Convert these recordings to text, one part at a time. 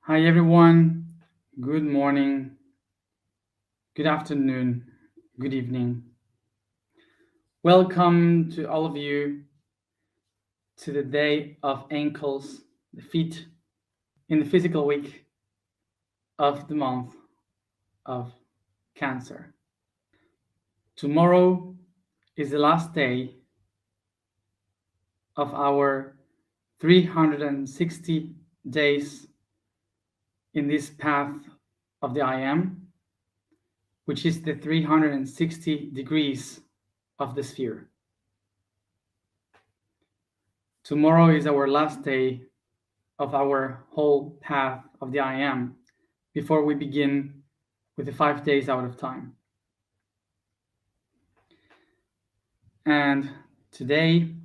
Hi everyone, good morning, good afternoon, good evening. Welcome to all of you to the day of ankles, the feet, in the physical week of the month of Cancer. Tomorrow is the last day of our 360 days in this path of the I Am, which is the 360 degrees of the sphere. Tomorrow is our last day of our whole path of the I Am before we begin with the 5 days out of time. And today,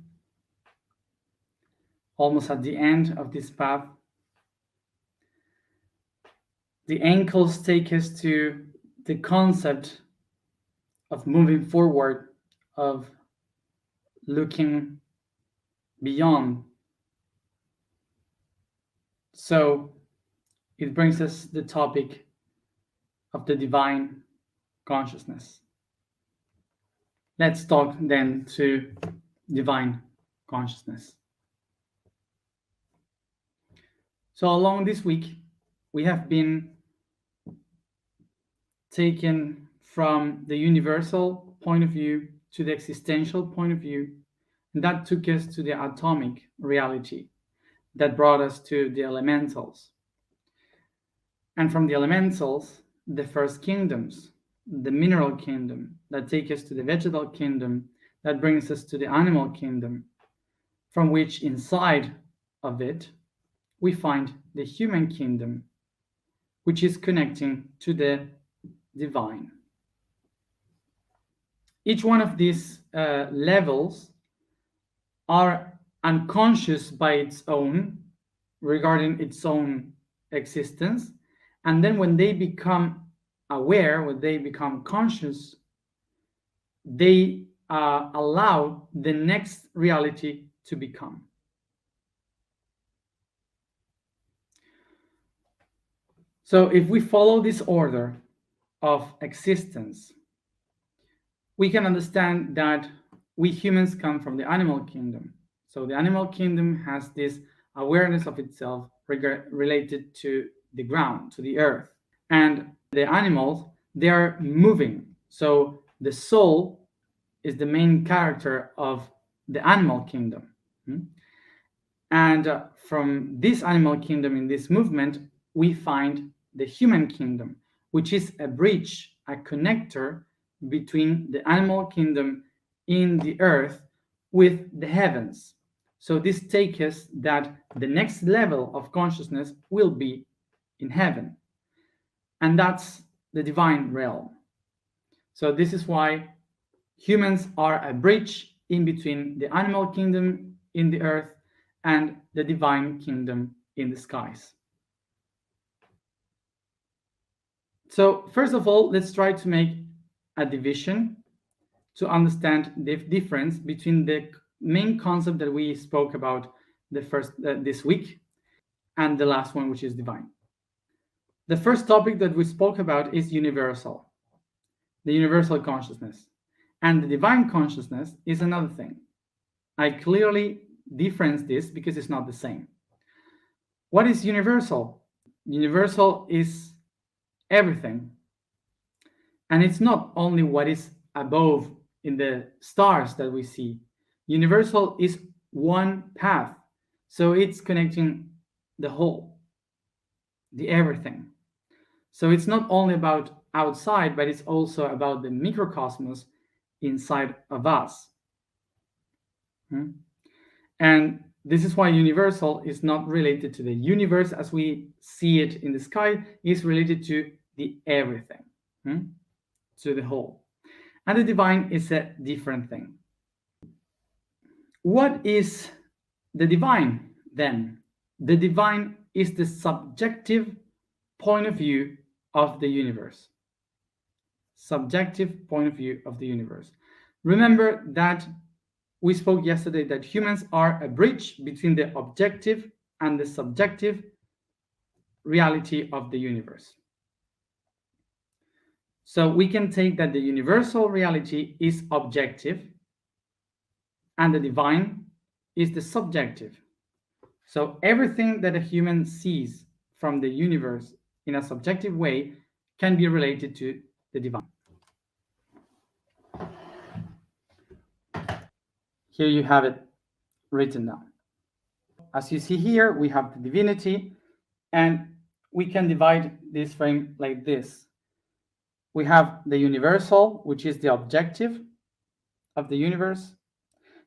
almost at the end of this path, the ankles take us to the concept of moving forward, of looking beyond. So it brings us the topic of the divine consciousness. Let's talk then to divine consciousness. So along this week, we have been taken from the universal point of view to the existential point of view, and that took us to the atomic reality that brought us to the elementals. And from the elementals, the first kingdoms, the mineral kingdom, that take us to the vegetal kingdom, that brings us to the animal kingdom, from which inside of it, we find the human kingdom, which is connecting to the divine. Each one of these levels are unconscious by its own, regarding its own existence. And then when they become aware, when they become conscious, they allow the next reality to become. So if we follow this order of existence, we can understand that we humans come from the animal kingdom. So the animal kingdom has this awareness of itself related to the ground, to the earth. And the animals, they are moving. So the soul is the main character of the animal kingdom. And from this animal kingdom, in this movement, we find the human kingdom, which is a bridge, a connector between the animal kingdom in the earth with the heavens. So this takes us that the next level of consciousness will be in heaven. And that's the divine realm. So this is why humans are a bridge in between the animal kingdom in the earth and the divine kingdom in the skies. So first of all, let's try to make a division to understand the difference between the main concept that we spoke about this week and the last one, which is divine. The first topic that we spoke about is universal, the universal consciousness. And the divine consciousness is another thing. I clearly difference this because it's not the same. What is universal? Universal is everything. And it's not only what is above in the stars that we see. Universal is one path. So it's connecting the whole, the everything. So it's not only about outside, but it's also about the microcosmos inside of us. And this is why universal is not related to the universe as we see it in the sky, it's related to the everything, to the whole. And the divine is a different thing. What is the divine then? The divine is the subjective point of view of the universe. Subjective point of view of the universe. Remember that we spoke yesterday that humans are a bridge between the objective and the subjective reality of the universe. So we can take that the universal reality is objective and the divine is the subjective. So everything that a human sees from the universe in a subjective way can be related to the divine. Here you have it written down. As you see here, we have the divinity, and we can divide this frame like this. We have the universal, which is the objective of the universe.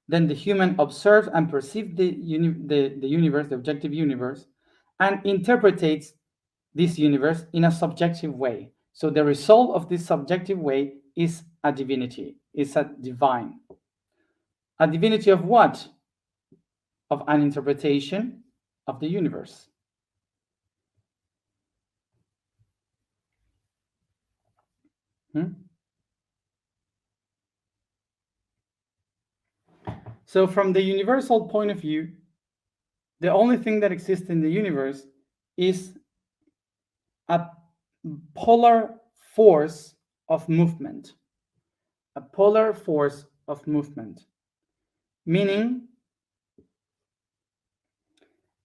Then the human observes and perceives the universe, the objective universe, and interprets this universe in a subjective way. So the result of this subjective way is a divinity, is a divine. A divinity of what? Of an interpretation of the universe. So from the universal point of view, the only thing that exists in the universe is a polar force of movement. A polar force of movement, meaning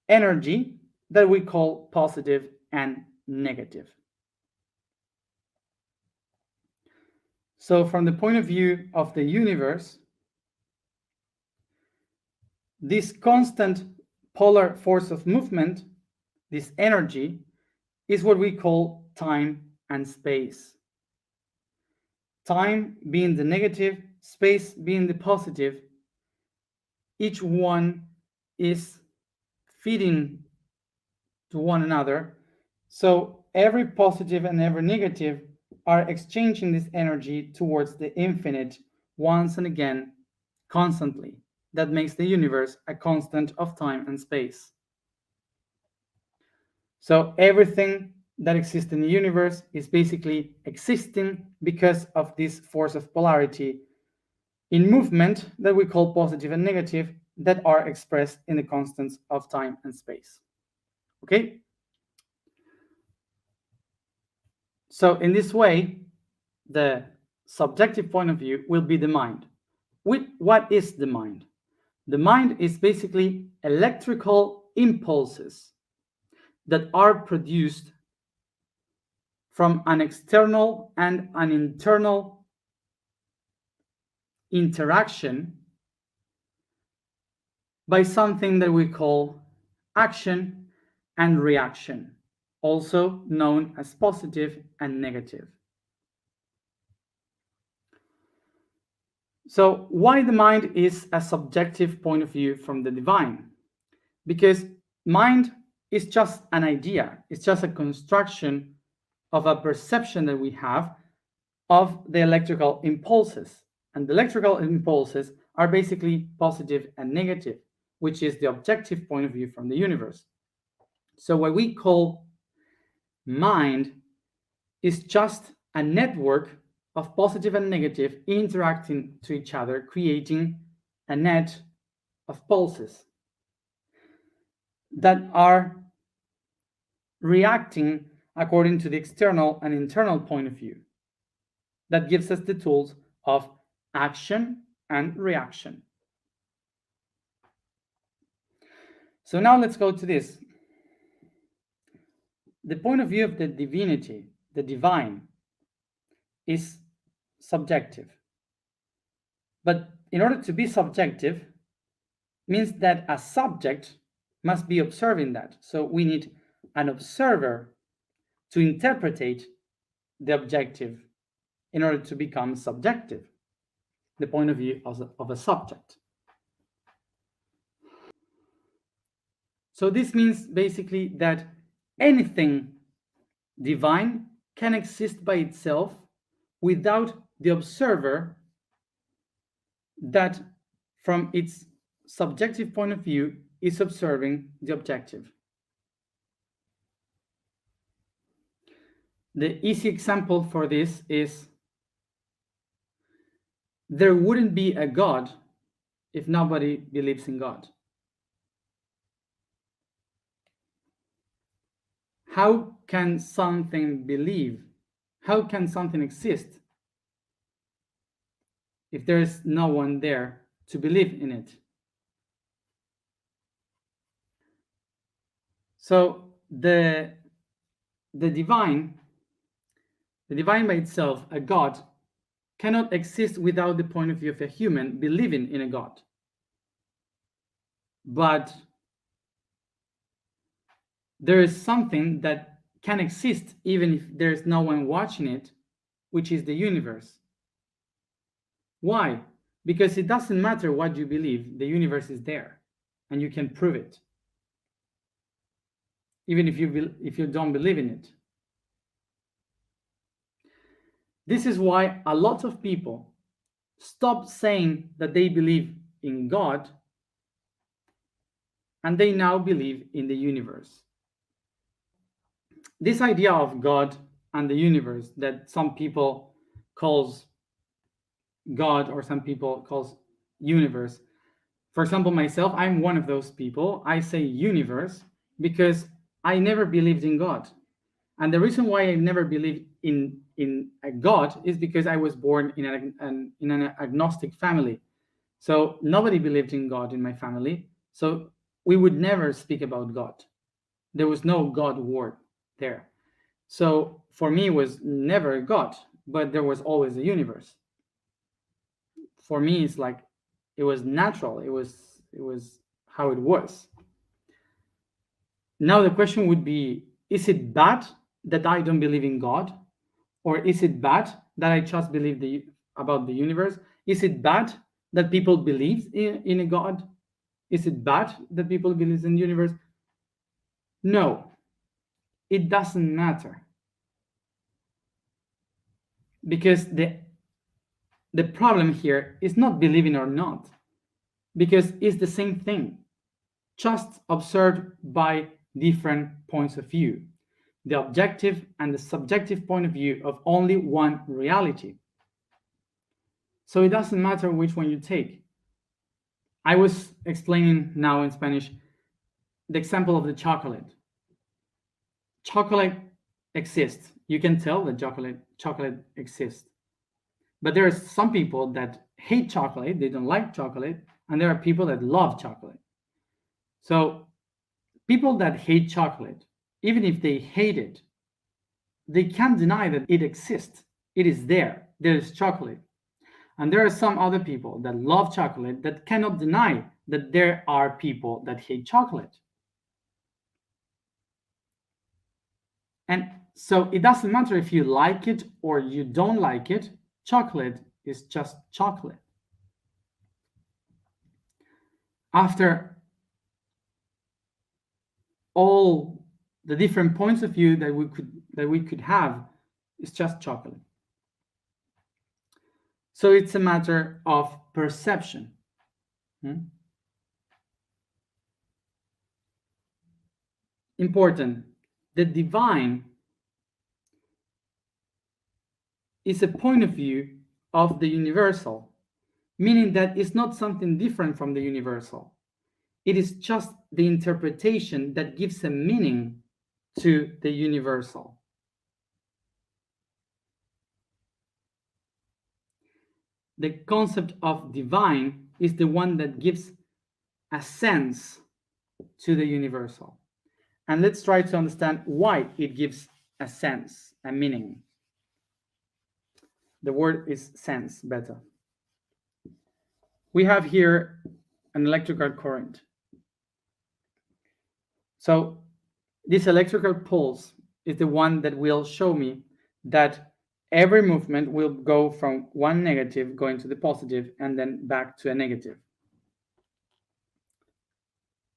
energy that we call positive and negative. So from the point of view of the universe, this constant polar force of movement, this energy, is what we call time and space. Time being the negative, space being the positive. Each one is feeding to one another. So every positive and every negative are exchanging this energy towards the infinite once and again, constantly. That makes the universe a constant of time and space. So everything that exists in the universe is basically existing because of this force of polarity in movement that we call positive and negative, that are expressed in the constants of time and space. Okay? So in this way, the subjective point of view will be the mind. What is the mind? The mind is basically electrical impulses that are produced from an external and an internal interaction by something that we call action and reaction, also known as positive and negative. So why the mind is a subjective point of view from the divine? Because mind is just an idea, it's just a construction of a perception that we have of the electrical impulses. And the electrical impulses are basically positive and negative, which is the objective point of view from the universe. So what we call mind is just a network of positive and negative interacting to each other, creating a net of pulses that are reacting according to the external and internal point of view. That gives us the tools of action and reaction. So now let's go to this. The point of view of the divinity, the divine, is subjective. But in order to be subjective, means that a subject must be observing that. So we need an observer to interpret the objective in order to become subjective, the point of view of a subject. So this means basically that anything divine can exist by itself without the observer that from its subjective point of view is observing the objective. The easy example for this is there wouldn't be a God if nobody believes in God. how can something believe? How can something exist if there is no one there to believe in it? So the divine by itself, a God, cannot exist without the point of view of a human believing in a God. But there is something that can exist even if there's no one watching it, which is the universe. Why? Because it doesn't matter what you believe, the universe is there and you can prove it, even if you don't believe in it. This is why a lot of people stop saying that they believe in God and they now believe in the universe. This idea of God and the universe that some people calls God or some people calls universe. For example, myself, I'm one of those people. I say universe because I never believed in God. And the reason why I never believed in a God is because I was born in an agnostic family. So nobody believed in God in my family. So we would never speak about God. There was no God word there. So for me, it was never God, but there was always a universe. For me, it's like it was natural. It was how it was. Now the question would be: is it bad that I don't believe in God, or is it bad that I just believe about the universe? Is it bad that people believe in a God? Is it bad that people believe in the universe? No, it doesn't matter, because the problem here is not believing or not, because it's the same thing, just observed by different points of view, the objective and the subjective point of view of only one reality. So it doesn't matter which one you take. I was explaining now in Spanish the example of the chocolate. Chocolate exists. You can tell that chocolate exists. But there are some people that hate chocolate, they don't like chocolate, and there are people that love chocolate. So people that hate chocolate, even if they hate it, they can't deny that it exists. It is there. There is chocolate. And there are some other people that love chocolate that cannot deny that there are people that hate chocolate. And so it doesn't matter if you like it or you don't like it, chocolate is just chocolate. After all the different points of view that we could have, it's just chocolate. So it's a matter of perception. Important. The divine is a point of view of the universal, meaning that it's not something different from the universal. It is just the interpretation that gives a meaning to the universal. The concept of divine is the one that gives a sense to the universal. And let's try to understand why it gives a sense, a meaning. The word is sense, better. We have here an electrical current. So this electrical pulse is the one that will show me that every movement will go from one negative going to the positive and then back to a negative.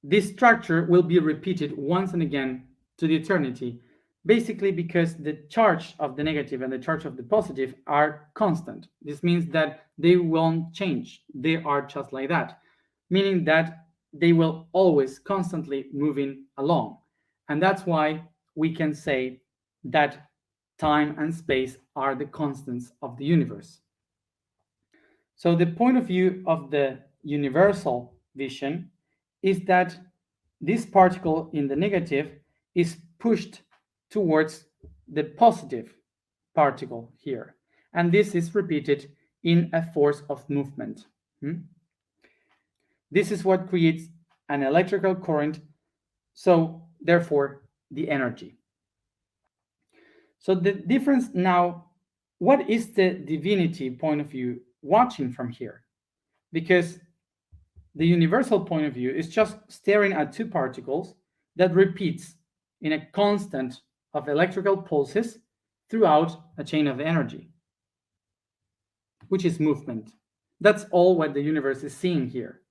This structure will be repeated once and again to the eternity, basically because the charge of the negative and the charge of the positive are constant. This means that they won't change. They are just like that, meaning that they will always constantly moving along. And that's why we can say that time and space are the constants of the universe. So the point of view of the universal vision is that this particle in the negative is pushed towards the positive particle here. And this is repeated in a force of movement. This is what creates an electrical current, so therefore the energy. So the difference now, what is the divinity point of view watching from here? Because the universal point of view is just staring at two particles that repeats in a constant of electrical pulses throughout a chain of energy, which is movement. That's all what the universe is seeing here.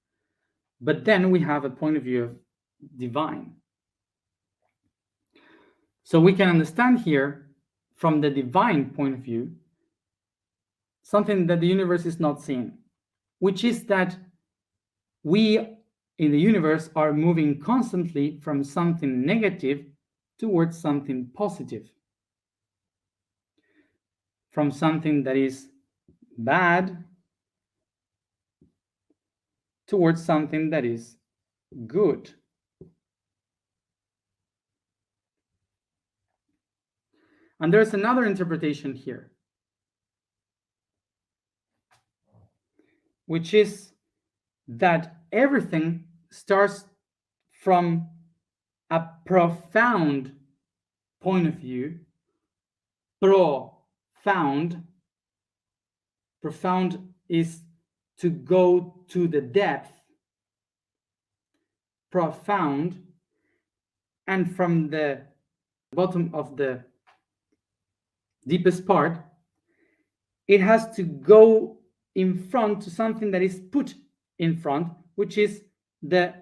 But then we have a point of view of divine. So we can understand here, from the divine point of view, something that the universe is not seeing, which is that we in the universe are moving constantly from something negative towards something positive, from something that is bad towards something that is good. And there's another interpretation here, which is that everything starts from a profound point of view. Profound is to go to the depth. Profound. And from the bottom of the deepest part, it has to go in front to something that is put in front, which is the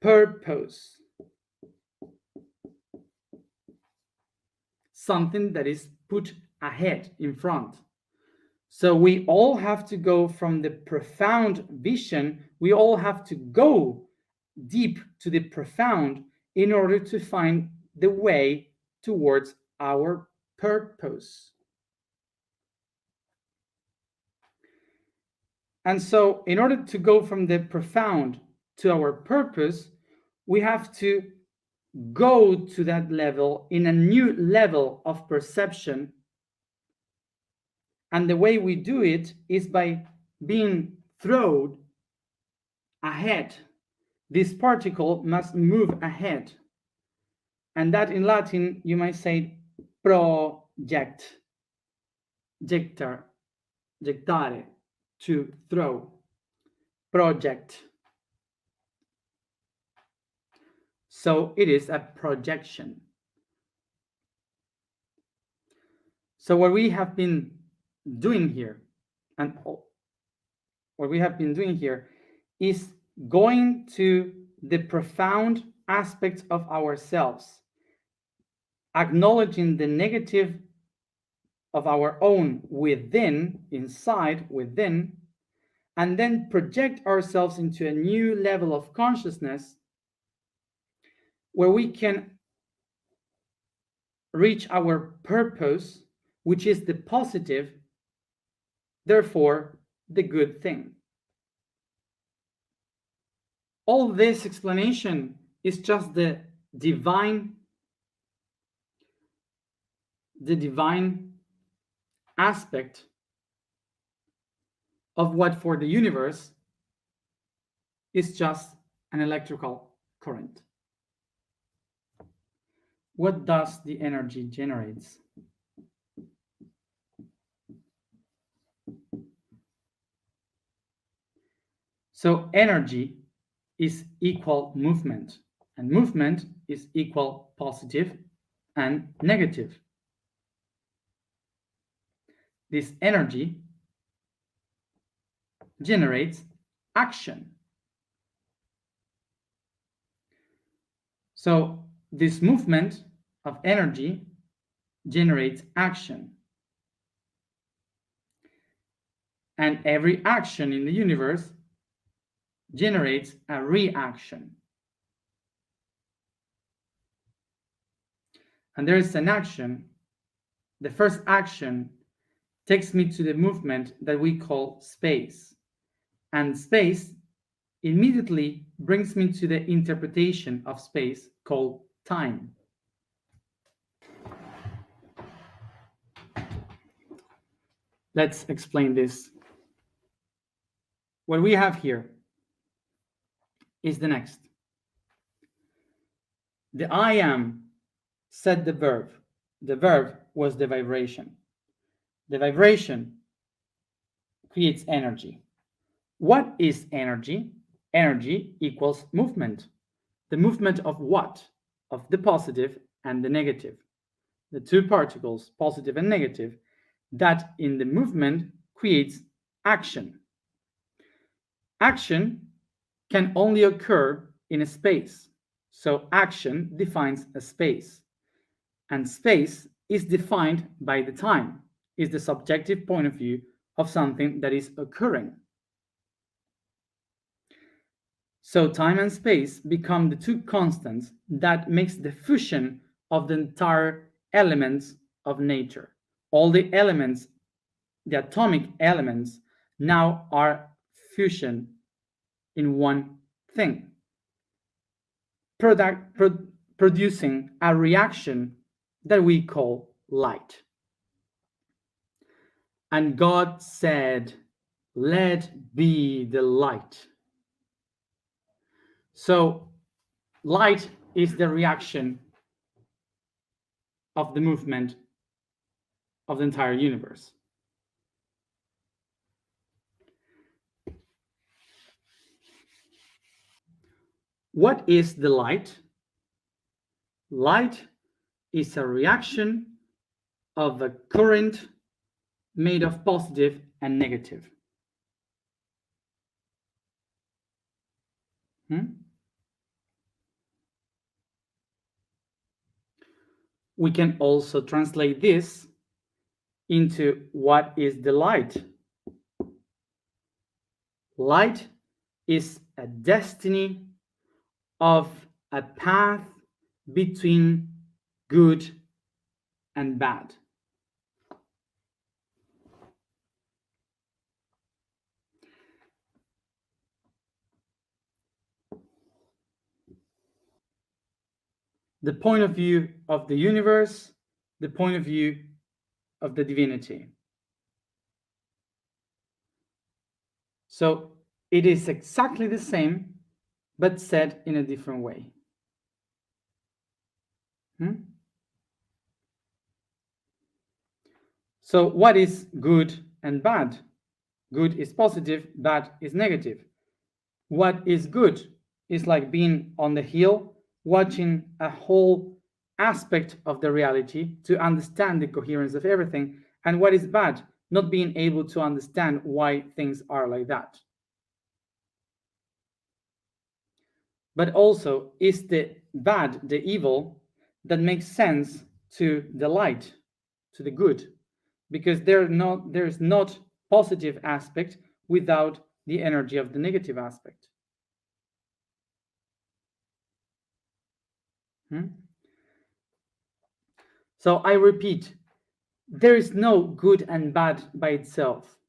purpose. Something that is put ahead, in front. So we all have to go from the profound vision, we all have to go deep to the profound in order to find the way towards our purpose. And so in order to go from the profound to our purpose, we have to go to that level in a new level of perception. And the way we do it is by being thrown ahead. This particle must move ahead. And that in Latin, you might say project, gettare, to throw, project. So it is a projection. So what we have been doing here, and what we have been doing here is going to the profound aspects of ourselves, acknowledging the negative of our own within, inside, within, and then project ourselves into a new level of consciousness where we can reach our purpose, which is the positive, therefore the good thing. All this explanation is just the divine aspect of what for the universe is just an electrical current. What does the energy generates? So energy is equal movement, and movement is equal positive and negative. This energy generates action. So this movement of energy generates action. And every action in the universe generates a reaction. And there is an action. The first action takes me to the movement that we call space. And space immediately brings me to the interpretation of space called time. Let's explain this. What we have here is the next. The I am said the verb. The verb was the vibration. The vibration creates energy. What is energy? Energy equals movement. The movement of what? Of the positive and the negative. The two particles, positive and negative, that in the movement creates action. Action can only occur in a space. So action defines a space. And space is defined by the time, is the subjective point of view of something that is occurring. So time and space become the two constants that makes the fusion of the entire elements of nature. All the elements, the atomic elements, now are fusion in one thing, producing a reaction that we call light. And God said, "Let be the light." So light is the reaction of the movement of the entire universe. What is the light? Light is a reaction of a current made of positive and negative. We can also translate this into what is the light. Light is a destiny of a path between good and bad. The point of view of the universe, the point of view of the divinity. So it is exactly the same, but said in a different way. So what is good and bad? Good is positive, bad is negative. What is good is like being on the hill, watching a whole aspect of the reality to understand the coherence of everything. And what is bad? Not being able to understand why things are like that. But also, is the bad, the evil, that makes sense to the light, to the good, because there's not positive aspect without the energy of the negative aspect. So I repeat, there is no good and bad by itself.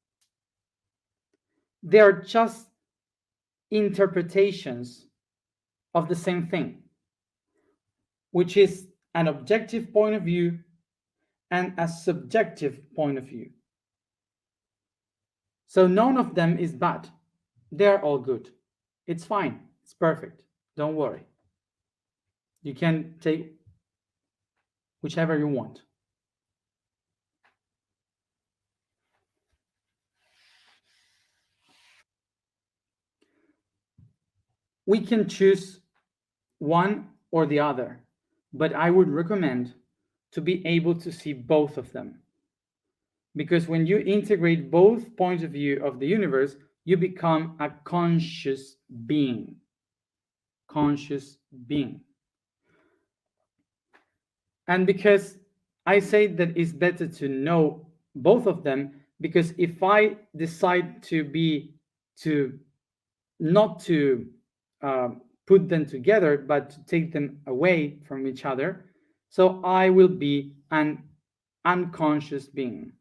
They are just interpretations of the same thing, which is an objective point of view and a subjective point of view. So none of them is bad. They're all good. It's fine. It's perfect. Don't worry. You can take whichever you want. We can choose one or the other, but I would recommend to be able to see both of them. Because when you integrate both points of view of the universe, you become a conscious being. Conscious being. And because I say that it's better to know both of them, because if I decide not to put them together, but to take them away from each other, so I will be an unconscious being.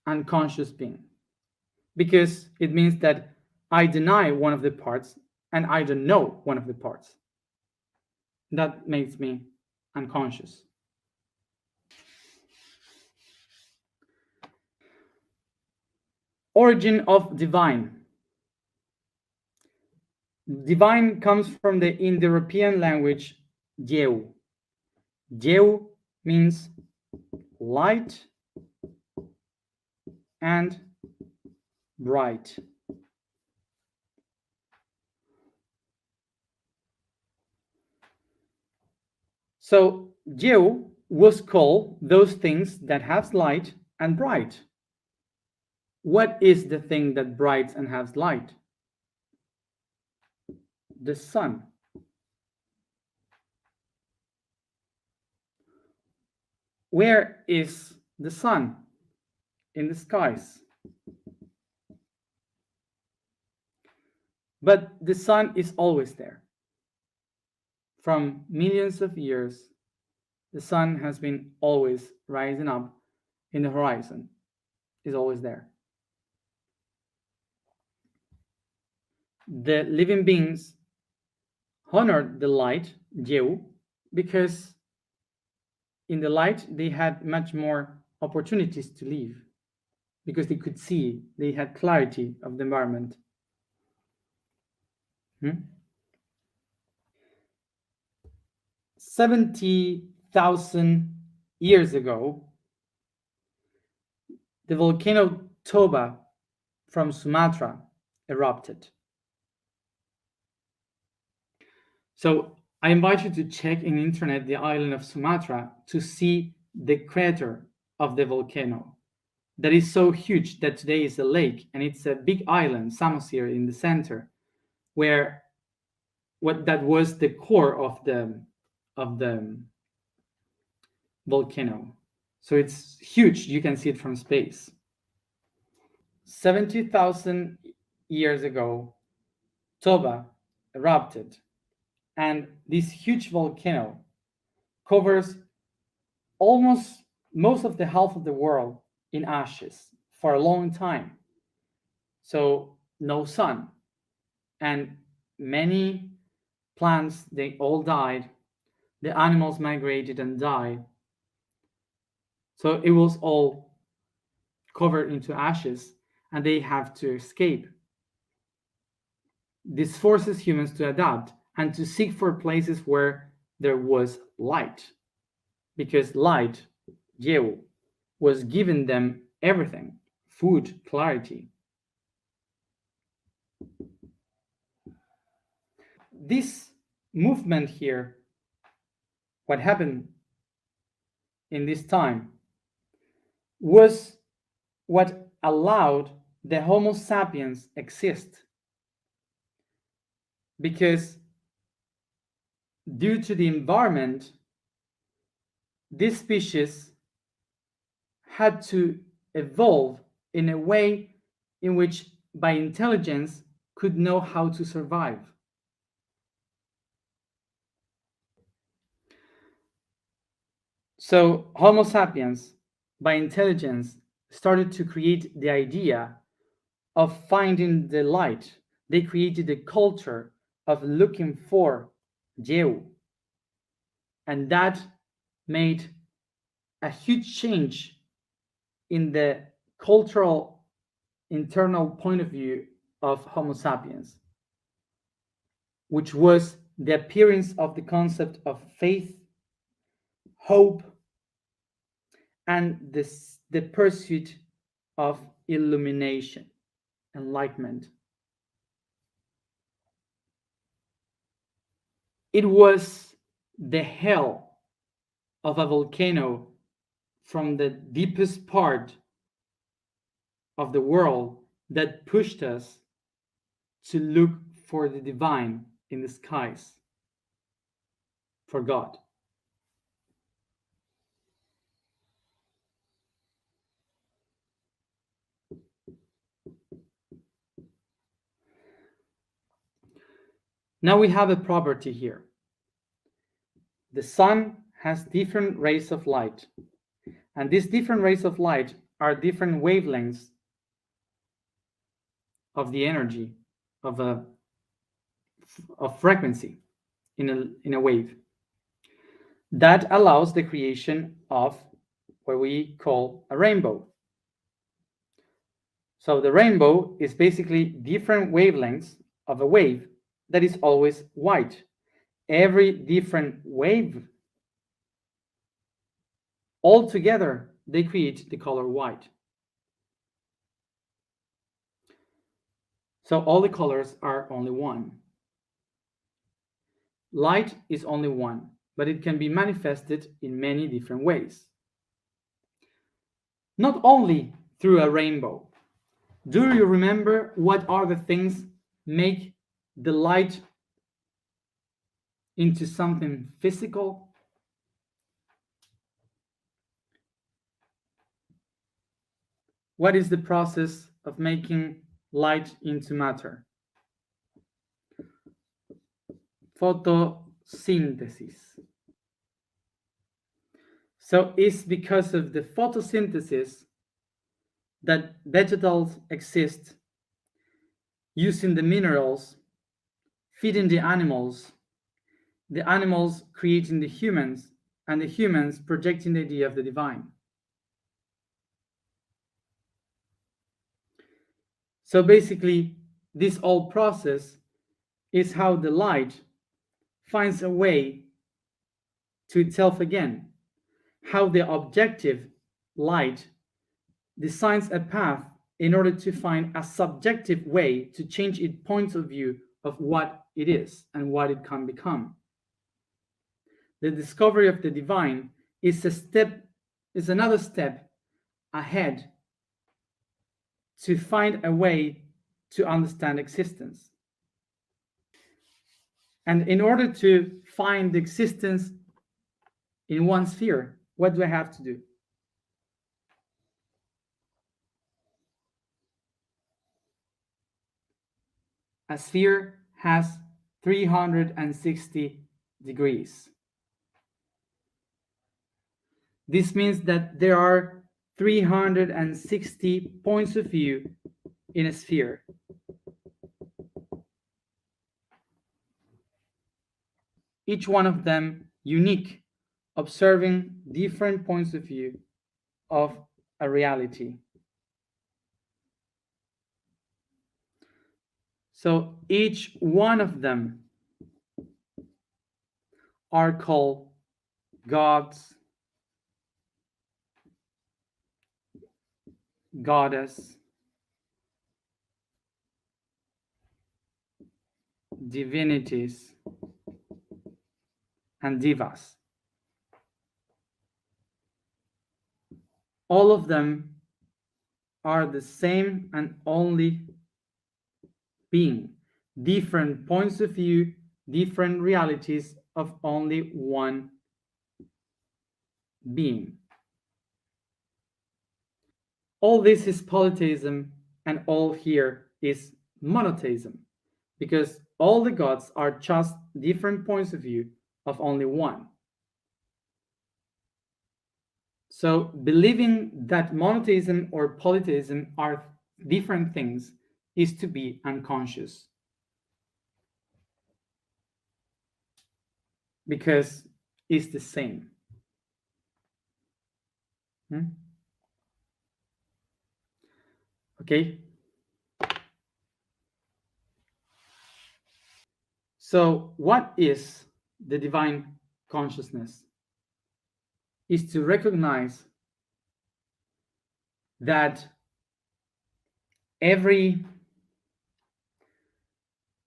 Unconscious being. Because it means that I deny one of the parts and I don't know one of the parts. that makes me unconscious. Origin of divine. Divine comes from the Indo-European language Deu. Deu means light and bright. So Deu was called those things that have light and bright. What is the thing that brights and has light? The sun. Where is the sun? In the skies. But the sun is always there. From millions of years, the sun has been always rising up in the horizon, is always there. The living beings honored the light, Deu, because in the light they had much more opportunities to live, because they could see, they had clarity of the environment. 70,000 years ago, the volcano Toba from Sumatra erupted. So I invite you to check in the internet the island of Sumatra to see the crater of the volcano that is so huge that today is a lake, and it's a big island, Samosir, in the center, where that was the core of the volcano. So it's huge. You can see it from space. 70,000 years ago, Toba erupted, and this huge volcano covers almost most of the half of the world in ashes for a long time. So no sun, and many plants, they all died. The animals migrated and died. So it was all covered into ashes, and they have to escape. This forces humans to adapt and to seek for places where there was light, because light, Deu, was giving them everything: food, clarity. This movement here, what happened in this time, was what allowed the Homo sapiens exist, because due to the environment, this species had to evolve in a way in which by intelligence could know how to survive. So Homo sapiens, by intelligence, started to create the idea of finding the light. They created a culture of looking for Deu, and that made a huge change in the cultural internal point of view of Homo sapiens, which was the appearance of the concept of faith, hope, and the pursuit of illumination, enlightenment. It was the hell of a volcano from the deepest part of the world that pushed us to look for the divine in the skies, for God. Now we have a property here. The sun has different rays of light, and these different rays of light are different wavelengths of the energy of frequency in a wave. that allows the creation of what we call a rainbow. So the rainbow is basically different wavelengths of a wave that is always white. Every different wave, all together, they create the color white. So all the colors are only one. Light is only one, but it can be manifested in many different ways. Not only through a rainbow. Do you remember what are the things make the light into something physical? What is the process of making light into matter? Photosynthesis. So it's because of the photosynthesis that vegetables exist, using the minerals, feeding the animals creating the humans, and the humans projecting the idea of the divine. So basically, this whole process is how the light finds a way to itself again, how the objective light designs a path in order to find a subjective way to change its point of view of what it is and what it can become. The discovery of the divine is another step ahead to find a way to understand existence. And in order to find the existence in one sphere, what do I have to do? A sphere has 360 degrees. This means that there are 360 points of view in a sphere. Each one of them unique, observing different points of view of a reality. So each one of them are called gods, goddess, divinities, and divas. All of them are the same and only being, different points of view, different realities of only one being. All this is polytheism, and all here is monotheism, because all the gods are just different points of view of only one. So believing that monotheism or polytheism are different things is to be unconscious, because it's the same. Okay. So what is the divine consciousness? Is to recognize that every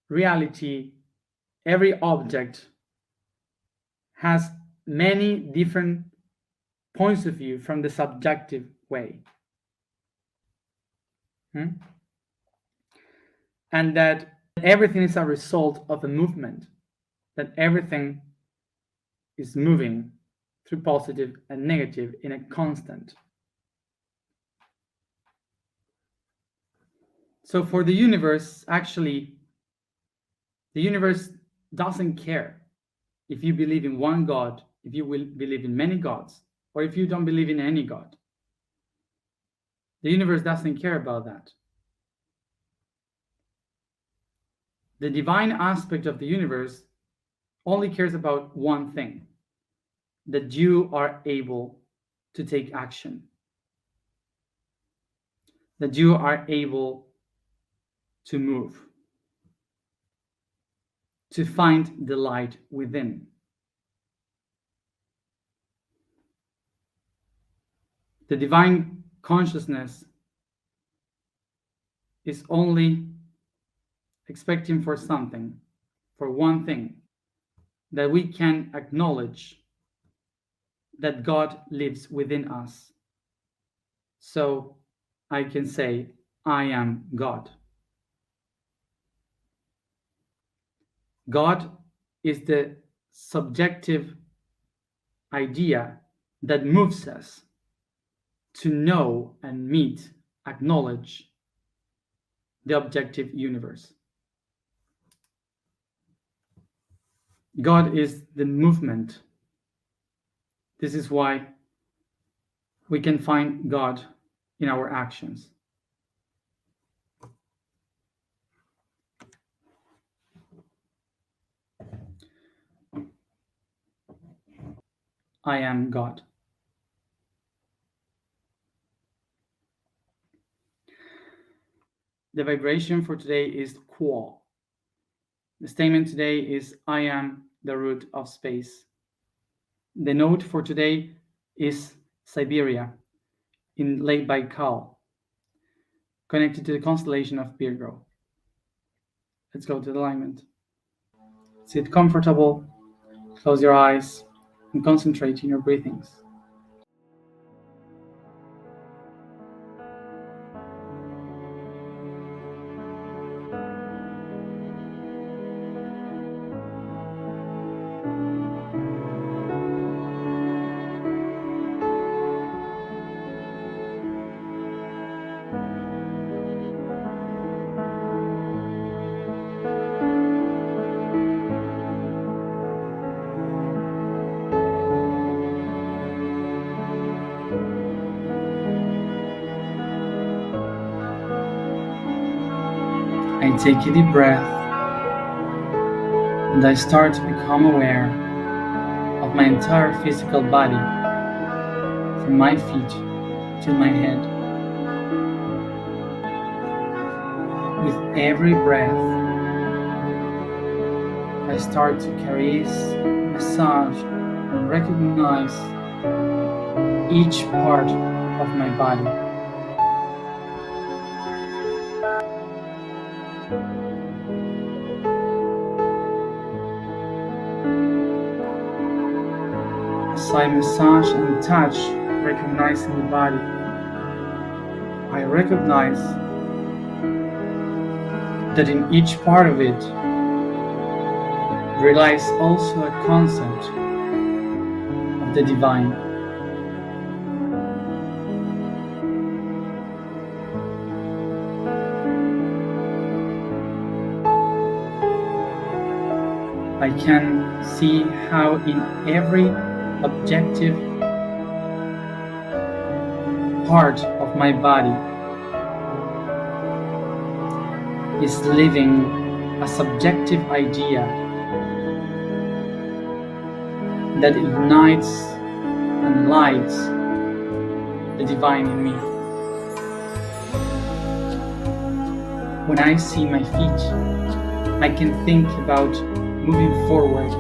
reality, every object has many different points of view from the subjective way. And that everything is a result of a movement, that everything is moving through positive and negative in a constant. So for the universe, actually, the universe doesn't care if you believe in one God, if you will believe in many gods, or if you don't believe in any God. The universe doesn't care about that. The divine aspect of the universe only cares about one thing, that you are able to take action, that you are able to move, to find the light within. The divine consciousness is only expecting for something, for one thing, that we can acknowledge that God lives within us. So I can say, I am God. God is the subjective idea that moves us to know and meet, acknowledge the objective universe. God is the movement. This is why we can find God in our actions. I am God. The vibration for today is Qua. The statement today is I am the root of space. The note for today is Siberia in Lake Baikal, connected to the constellation of Virgo. Let's go to the alignment. Sit comfortable, close your eyes, and concentrate in your breathings. I take a deep breath and I start to become aware of my entire physical body, from my feet to my head. With every breath, I start to caress, massage, and recognize each part of my body. As I massage and touch, recognizing the body, I recognize that in each part of it relies also a concept of the divine. I can see how in every objective part of my body is living a subjective idea that ignites and lights the divine in me. When I see my feet, I can think about moving forward,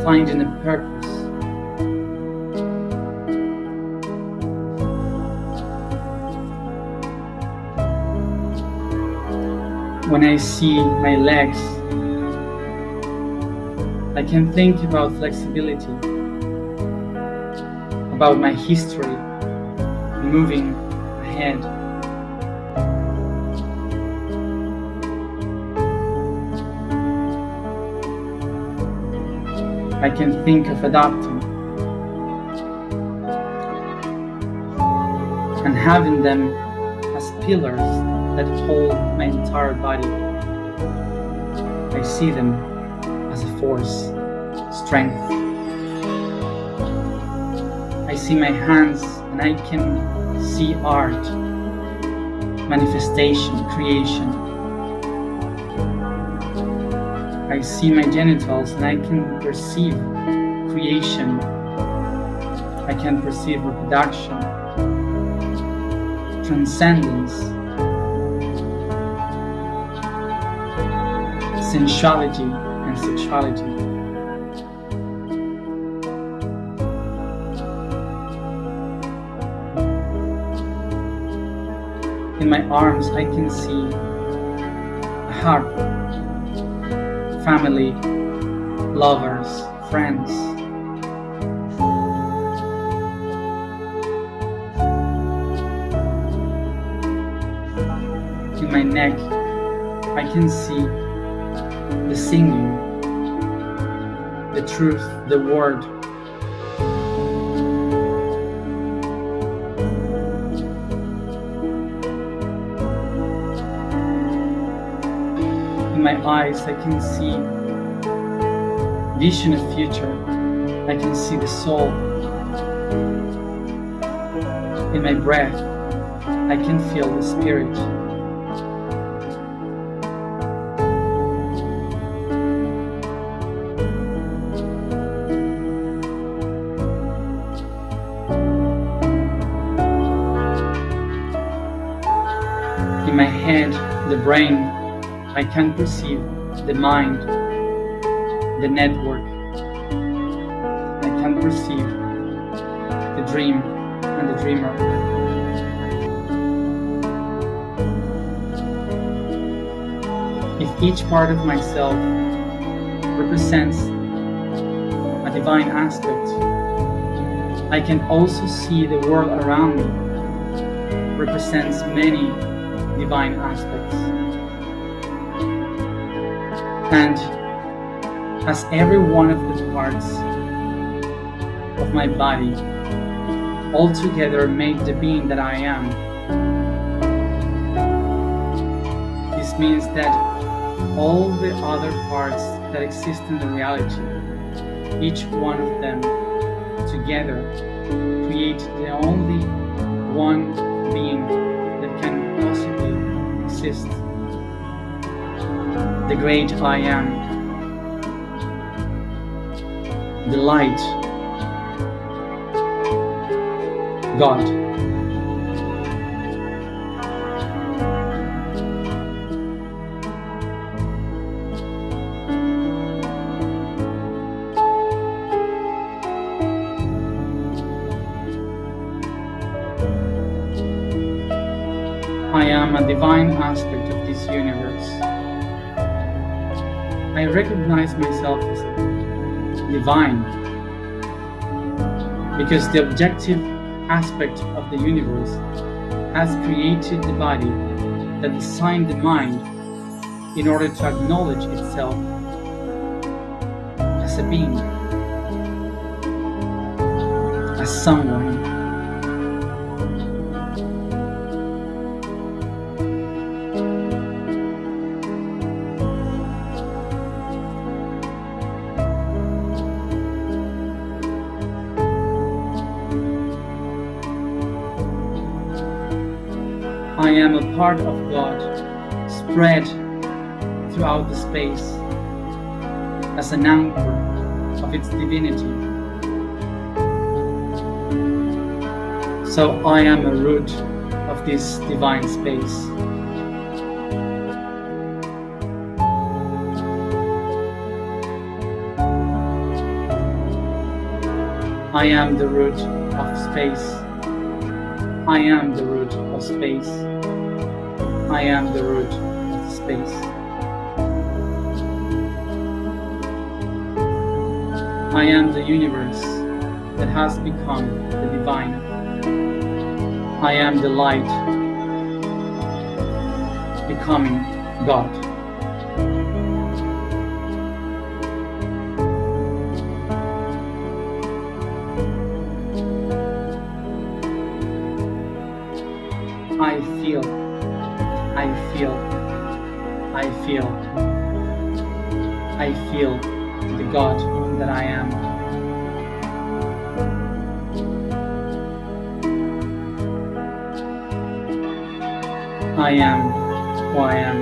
finding a purpose. When I see my legs, I can think about flexibility, about my history, moving ahead. I can think of adapting and having them as pillars that hold my entire body. I see them as a force, strength. I see my hands and I can see art, manifestation, creation. I see my genitals and I can perceive creation. I can perceive reproduction, transcendence, sensuality and sexuality. In my arms, I can see a heart, family, lovers, friends. In my neck, I can see the singing, the truth, the word. In my eyes, I can see vision of future. I can see the soul. In my breath, I can feel the spirit. In my head, the brain, I can perceive the mind, the network. I can perceive the dream and the dreamer. If each part of myself represents a divine aspect, I can also see the world around me represents many divine aspects. And as every one of the parts of my body all together make the being that I am, this means that all the other parts that exist in the reality, each one of them together create the only one being that can possibly exist. The great I am, the light, God. I am a divine aspect of this universe. I recognize myself as divine because the objective aspect of the universe has created the body that designed the mind in order to acknowledge itself as a being, as someone. I am a part of God, spread throughout the space as an anchor of its divinity. So I am a root of this divine space. I am the root of space. I am the root of space. I am the root of space. I am the universe that has become the divine. I am the light becoming God. I feel the God that I am. I am who I am.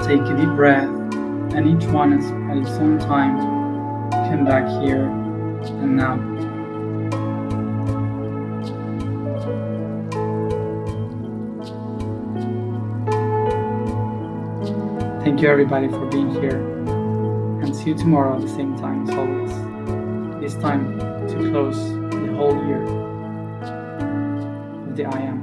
Take a deep breath, and each one at its own time. Come back here and now. Thank you everybody for being here, and see you tomorrow at the same time as always. This time to close the whole year of the I Am.